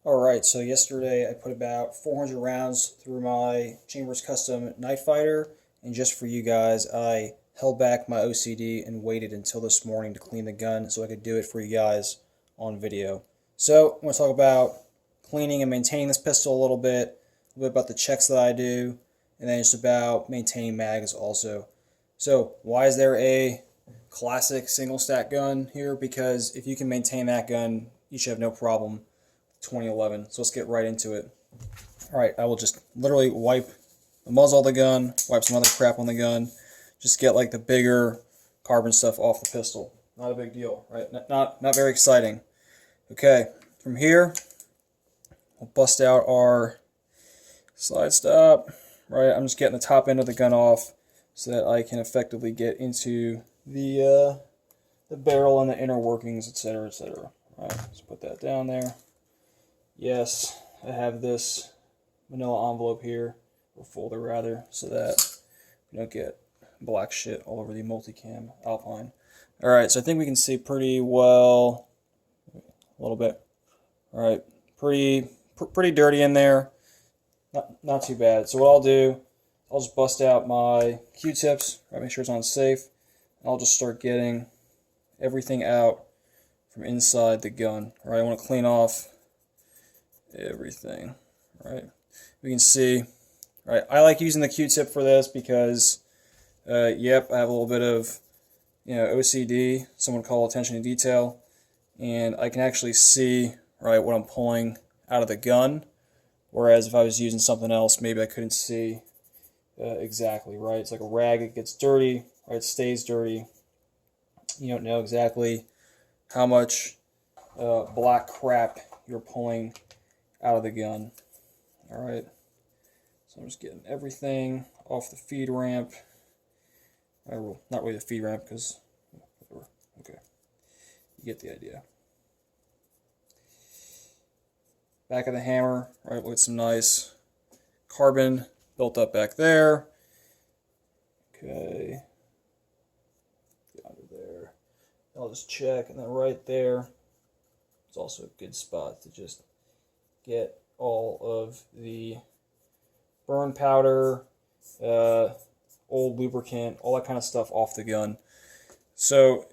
Alright, so yesterday I put about 400 rounds through my Chambers Custom Night Fighter, and just for you guys, I held back my OCD and waited until this morning to clean the gun so I could do it for you guys on video. So, I'm going to talk about cleaning and maintaining this pistol a little bit about the checks that I do, and then just about maintaining mags also. So, why is there a classic single stack gun here? Because if you can maintain that gun, you should have no problem 2011. So let's get right into it. Alright, I will just literally wipe the muzzle of the gun, wipe some other crap on the gun, just get like the bigger carbon stuff off the pistol. Not a big deal, right? Not very exciting. Okay, from here, we'll bust out our slide stop. Right, I'm just getting the top end of the gun off so that I can effectively get into the barrel and the inner workings, etc., etc. Alright, let's put that down there. Yes, I have this manila envelope here, or folder rather, so that we don't get black shit all over the multicam Alpine. Alright, so I think we can see pretty well, a little bit. Alright, pretty dirty in there, not too bad. So what I'll do, I'll just bust out my Q-tips, right, make sure it's on safe, and I'll just start getting everything out from inside the gun. Alright, I want to clean off everything, right? We can see, right? I like using the Q-tip for this because, yep, I have a little bit of, OCD. Someone call attention to detail, and I can actually see, right, what I'm pulling out of the gun. Whereas if I was using something else, maybe I couldn't see exactly, right? It's like a rag; it gets dirty, right? It stays dirty. You don't know exactly how much black crap you're pulling out of the gun. Alright, so I'm just getting everything off the feed ramp. Well, not really the feed ramp because, okay, you get the idea. Back of the hammer, right, with some nice carbon built up back there. Okay, get under there. I'll just check, and then right there, it's also a good spot to just get all of the burn powder, old lubricant, all that kind of stuff off the gun. So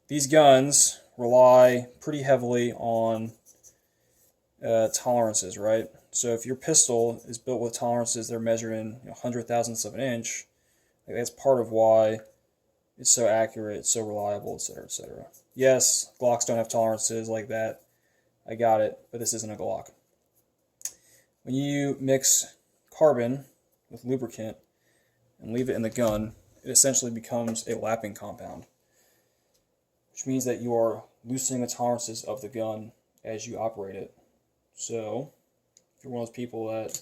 these guns rely pretty heavily on tolerances, right? So if your pistol is built with tolerances that are measured in 100,000ths of an inch, like that's part of why it's so accurate, it's so reliable, etc., etc. Yes, Glocks don't have tolerances like that. I got it, but this isn't a Glock. When you mix carbon with lubricant and leave it in the gun, it essentially becomes a lapping compound, which means that you are loosening the tolerances of the gun as you operate it. So, if you're one of those people that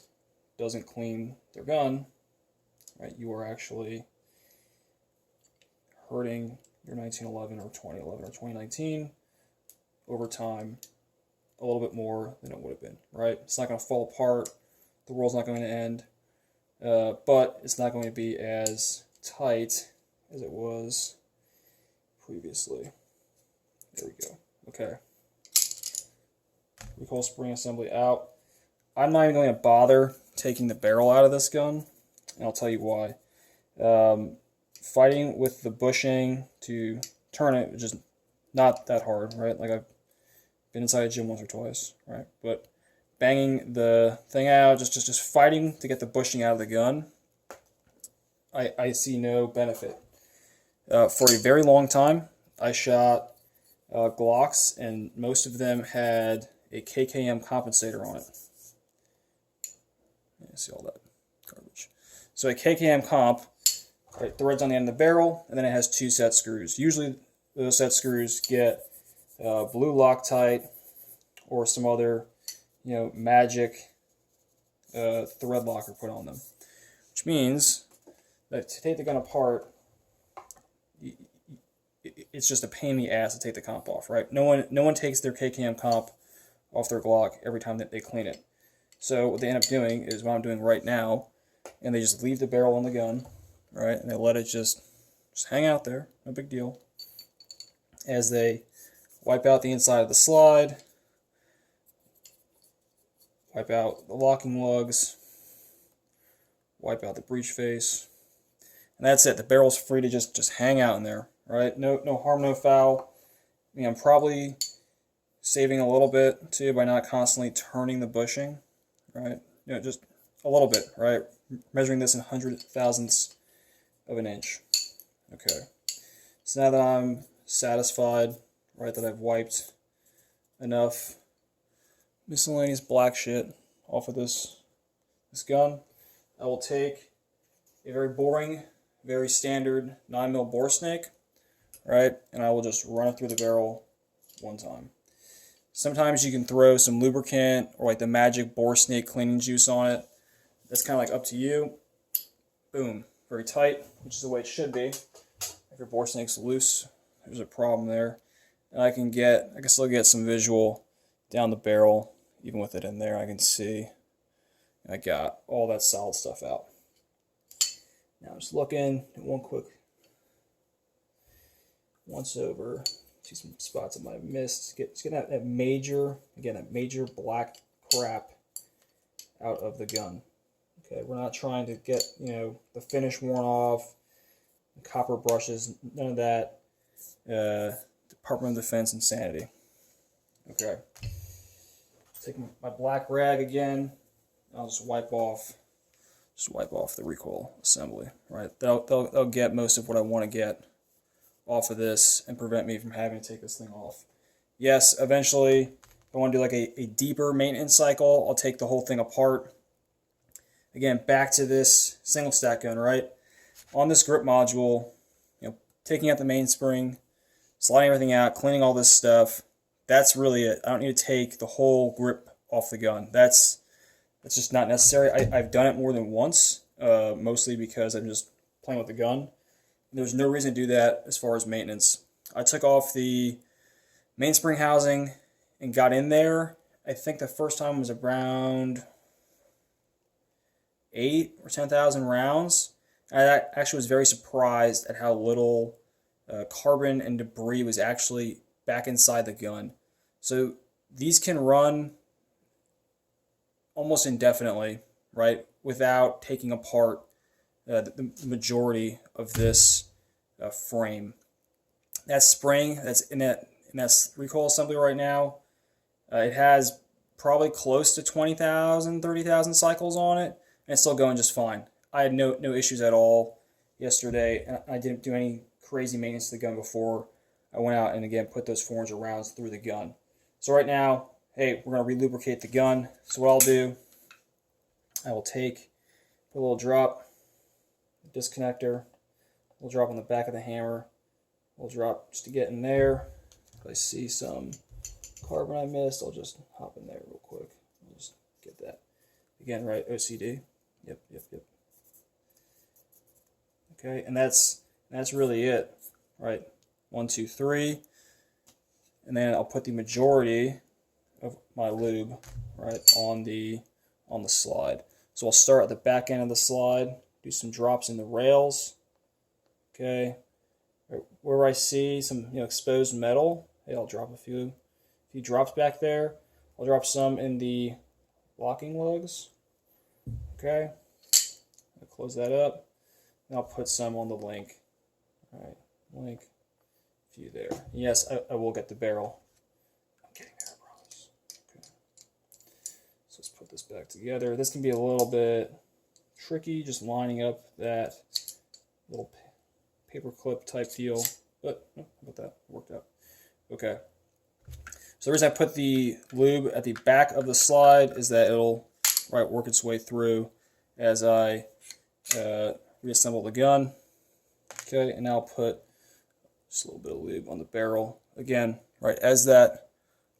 doesn't clean their gun, right, you are actually hurting your 1911 or 2011 or 2019 over time a little bit more than it would have been, right? It's not going to fall apart. The world's not going to end. But it's not going to be as tight as it was previously. There we go. Okay. Recoil spring assembly out. I'm not even going to bother taking the barrel out of this gun, and I'll tell you why. Fighting with the bushing to turn it is just not that hard, right? Like I've been inside a gym once or twice, right? But banging the thing out, just fighting to get the bushing out of the gun, I see no benefit. For a very long time, I shot Glocks, and most of them had a KKM compensator on it. You see all that garbage. So a KKM comp, right, threads on the end of the barrel, and then it has two set screws. Usually those set screws get blue Loctite or some other, magic thread locker put on them, which means that to take the gun apart, it's just a pain in the ass to take the comp off, right? No one takes their KKM comp off their Glock every time that they clean it. So what they end up doing is what I'm doing right now, and they just leave the barrel on the gun, right, and they let it just hang out there, no big deal, as they wipe out the inside of the slide, wipe out the locking lugs, wipe out the breech face, and that's it. The barrel's free to just hang out in there, right? No harm, no foul. I mean, I'm probably saving a little bit too by not constantly turning the bushing, right? Just a little bit, right? Measuring this in hundred thousandths of an inch. Okay. So now that I'm satisfied, right, that I've wiped enough miscellaneous black shit off of this gun, I will take a very boring, very standard 9mm bore snake, right, and I will just run it through the barrel one time. Sometimes you can throw some lubricant or like the magic bore snake cleaning juice on it. That's kind of like up to you. Boom, very tight, which is the way it should be. If your bore snake's loose, there's a problem there. And I can still get some visual down the barrel, even with it in there. I can see I got all that solid stuff out. Now I'm just looking at one quick once over. See some spots I might have missed. Just get that major black crap out of the gun. Okay, we're not trying to get the finish worn off, copper brushes, none of that. Department of Defense insanity. Okay, take my black rag again. I'll just wipe off the recoil assembly. Right, they'll get most of what I want to get off of this and prevent me from having to take this thing off. Yes, eventually, if I want to do like a deeper maintenance cycle, I'll take the whole thing apart. Again, back to this single stack gun, right? On this grip module, taking out the mainspring, sliding everything out, cleaning all this stuff. That's really it. I don't need to take the whole grip off the gun. That's just not necessary. I've done it more than once, mostly because I'm just playing with the gun. There's no reason to do that as far as maintenance. I took off the mainspring housing and got in there. I think the first time was around 8 or 10,000 rounds. I actually was very surprised at how little carbon and debris was actually back inside the gun. So these can run almost indefinitely, right, without taking apart the majority of this frame. That spring that's in that recoil assembly right now, it has probably close to 20,000, 30,000 cycles on it, and it's still going just fine. I had no issues at all yesterday, and I didn't do any crazy maintenance to the gun before I went out and again put those 400 rounds through the gun. So right now, hey, we're going to re-lubricate the gun. So what I'll do, I will put a little drop, disconnector, a little drop on the back of the hammer, a little drop just to get in there. If I see some carbon I missed, I'll just hop in there real quick. I'll just get that. Again, right, OCD. Yep. Okay, and that's really it, right? 1, 2, 3, and then I'll put the majority of my lube right on the slide. So I'll start at the back end of the slide, do some drops in the rails. Okay, where I see some exposed metal, hey, I'll drop a few drops back there. I'll drop some in the locking lugs. Okay, I'll close that up, and I'll put some on the link. All right, link, a few there. Yes, I will get the barrel. I'm getting there, I promise. Okay. So let's put this back together. This can be a little bit tricky, just lining up that little paper clip type deal, but how about that? Worked out. Okay. So the reason I put the lube at the back of the slide is that it'll work its way through as I reassemble the gun. Okay, and now I'll put just a little bit of lube on the barrel. Again, right as that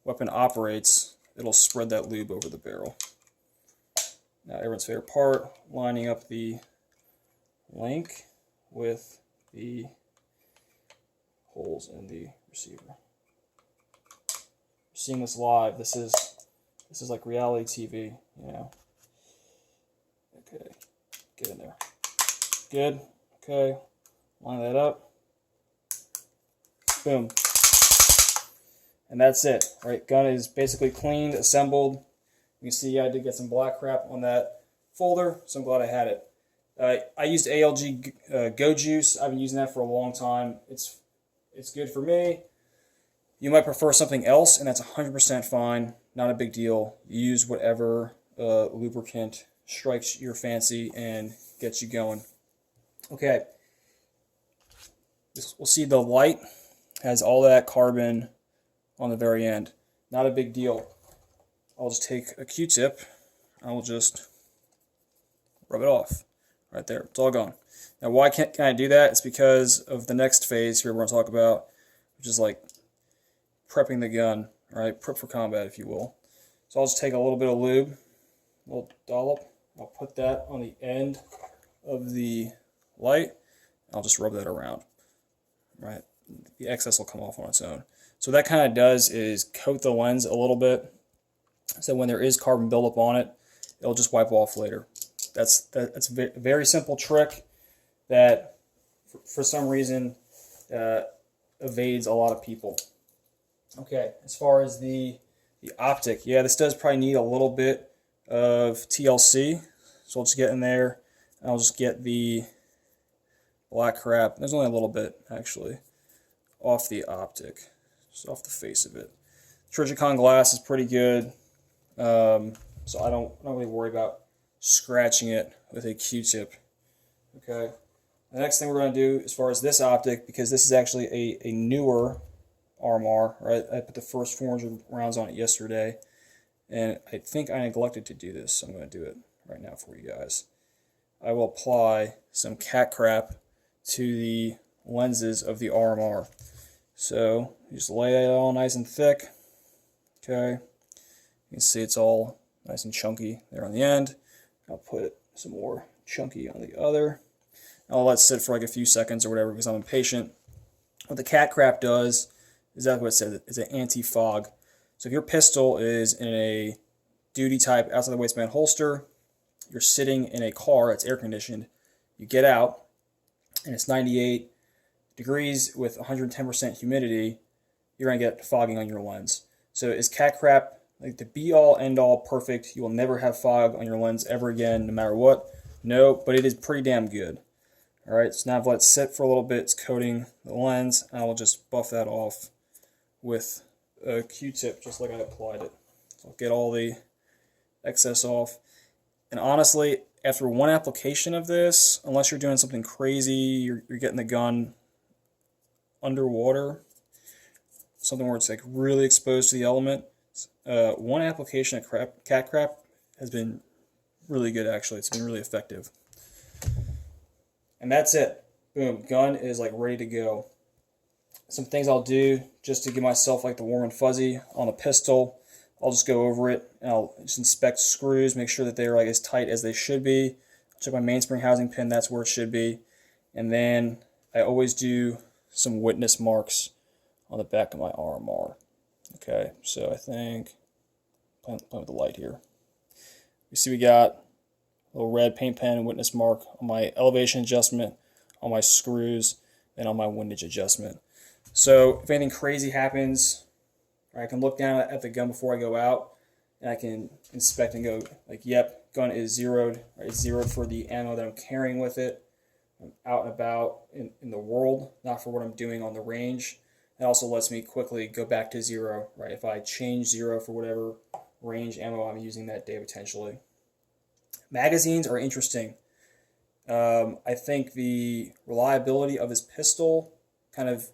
weapon operates, it'll spread that lube over the barrel. Now everyone's favorite part, lining up the link with the holes in the receiver. Seeing this live, this is like reality TV, Okay, get in there. Good. Okay, line that up. Boom. And that's it, right? Gun is basically cleaned, assembled. You can see I did get some black crap on that folder, so I'm glad I had it. I used ALG Go Juice. I've been using that for a long time. It's good for me. You might prefer something else, and that's 100% fine. Not a big deal. Use whatever lubricant strikes your fancy and gets you going. Okay. We'll see the light has all that carbon on the very end. Not a big deal. I'll just take a Q-tip. I will just rub it off. Right there. It's all gone. Now, why can I do that? It's because of the next phase here we're going to talk about, which is like prepping the gun, right? Prep for combat, if you will. So I'll just take a little bit of lube, a little dollop. I'll put that on the end of the light. I'll just rub that around, right? The excess will come off on its own. So what that kind of does is coat the lens a little bit, so when there is carbon buildup on it, it'll just wipe off later. That's a very simple trick that, for some reason, evades a lot of people. Okay, as far as the optic, yeah, this does probably need a little bit of TLC, so I'll just get in there, and I'll just get the black crap. There's only a little bit, actually, off the optic, just off the face of it. Trigicon glass is pretty good, so I don't really worry about scratching it with a Q-tip. Okay. The next thing we're going to do, as far as this optic, because this is actually a newer RMR, right? I put the first 400 rounds on it yesterday, and I think I neglected to do this, so I'm going to do it right now for you guys. I will apply some cat crap to the lenses of the RMR. So you just lay it all nice and thick. Okay. You can see it's all nice and chunky there on the end. I'll put some more chunky on the other. I'll let it sit for like a few seconds or whatever because I'm impatient. What the cat crap does, exactly what it says, it's an anti-fog. So if your pistol is in a duty type outside the waistband holster, you're sitting in a car that's air conditioned, you get out and it's 98 degrees with 110% humidity, you're going to get fogging on your lens. So is cat crap like the be-all, end-all perfect? You will never have fog on your lens ever again, no matter what? No, but it is pretty damn good. All right, so now I've let it sit for a little bit. It's coating the lens, and I will just buff that off with a Q-tip, just like I applied it. I'll get all the excess off. And honestly, after one application of this, unless you're doing something crazy, you're getting the gun underwater, something where it's like really exposed to the element, one application of cat crap has been really good, actually. It's been really effective. And that's it. Boom. Gun is like ready to go. Some things I'll do just to give myself like the warm and fuzzy on a pistol. I'll just go over it and I'll just inspect screws, make sure that they're like as tight as they should be. Check my mainspring housing pin, that's where it should be. And then I always do some witness marks on the back of my RMR. Okay, so I think, playing with the light here. You see we got a little red paint pen witness mark on my elevation adjustment, on my screws, and on my windage adjustment. So if anything crazy happens, I can look down at the gun before I go out, and I can inspect and go like, yep, gun is zeroed. Right? It's zeroed for the ammo that I'm carrying with it. I'm out and about in the world, not for what I'm doing on the range. It also lets me quickly go back to zero, right? If I change zero for whatever range ammo I'm using that day potentially. Magazines are interesting. I think the reliability of this pistol, kind of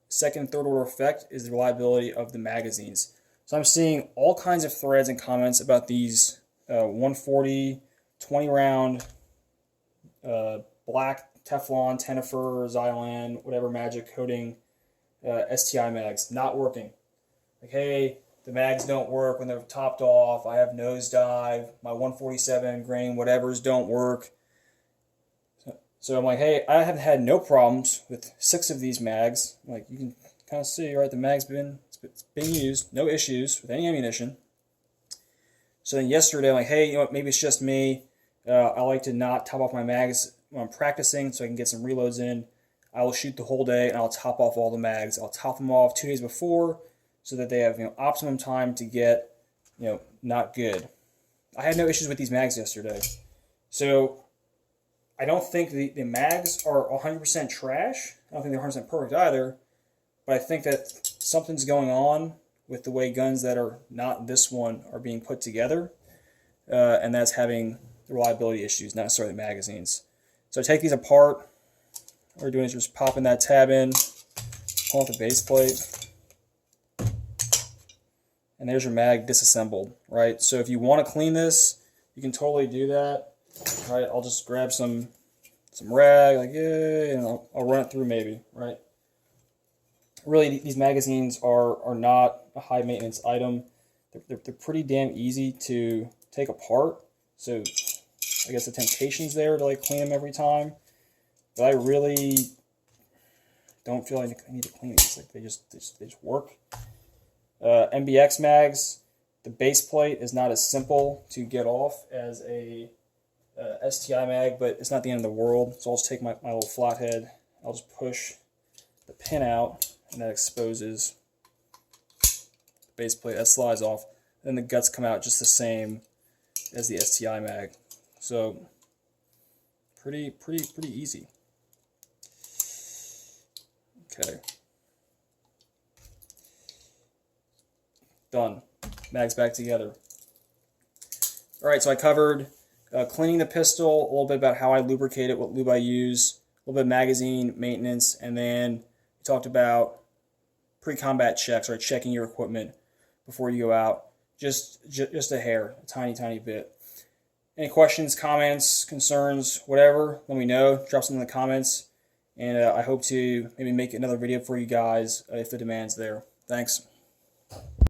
second and third order effect, is the reliability of the magazines. So I'm seeing all kinds of threads and comments about these 140, 20 round black Teflon, Tenefer, Xylan, whatever magic coating STI mags not working. Like, hey, the mags don't work when they're topped off. I have nosedive. My 147 grain whatevers don't work. So I'm like, hey, I have had no problems with 6 of these mags. Like, you can kind of see, right, the mag's it's being used, no issues with any ammunition. So then yesterday, I'm like, hey, you know what, maybe it's just me. I like to not top off my mags when I'm practicing so I can get some reloads in. I will shoot the whole day and I'll top off all the mags. I'll top them off 2 days before so that they have optimum time to get not good. I had no issues with these mags yesterday. So I don't think the mags are 100% trash. I don't think they're 100% perfect either. But I think that something's going on with the way guns that are not this one are being put together. And that's having the reliability issues, not necessarily the magazines. So I take these apart. What we're doing is just popping that tab in, pull out the base plate, and there's your mag disassembled, right? So if you want to clean this, you can totally do that, right? I'll just grab some rag, like, yeah, and I'll run it through maybe, right? Really, these magazines are not a high maintenance item. They're pretty damn easy to take apart. So I guess the temptation's there to like clean them every time. But I really don't feel like I need to clean these. Like they just work. MBX mags, the base plate is not as simple to get off as a STI mag, but it's not the end of the world. So I'll just take my little flathead. I'll just push the pin out, and that exposes the base plate. That slides off. Then the guts come out just the same as the STI mag. So pretty easy. Okay. Done. Mags back together. All right, so I covered cleaning the pistol, a little bit about how I lubricate it, what lube I use, a little bit of magazine maintenance, and then we talked about pre-combat checks, or checking your equipment before you go out. Just a hair, a tiny bit. Any questions, comments, concerns, whatever, let me know. Drop something in the comments, and I hope to maybe make another video for you guys if the demand's there. Thanks.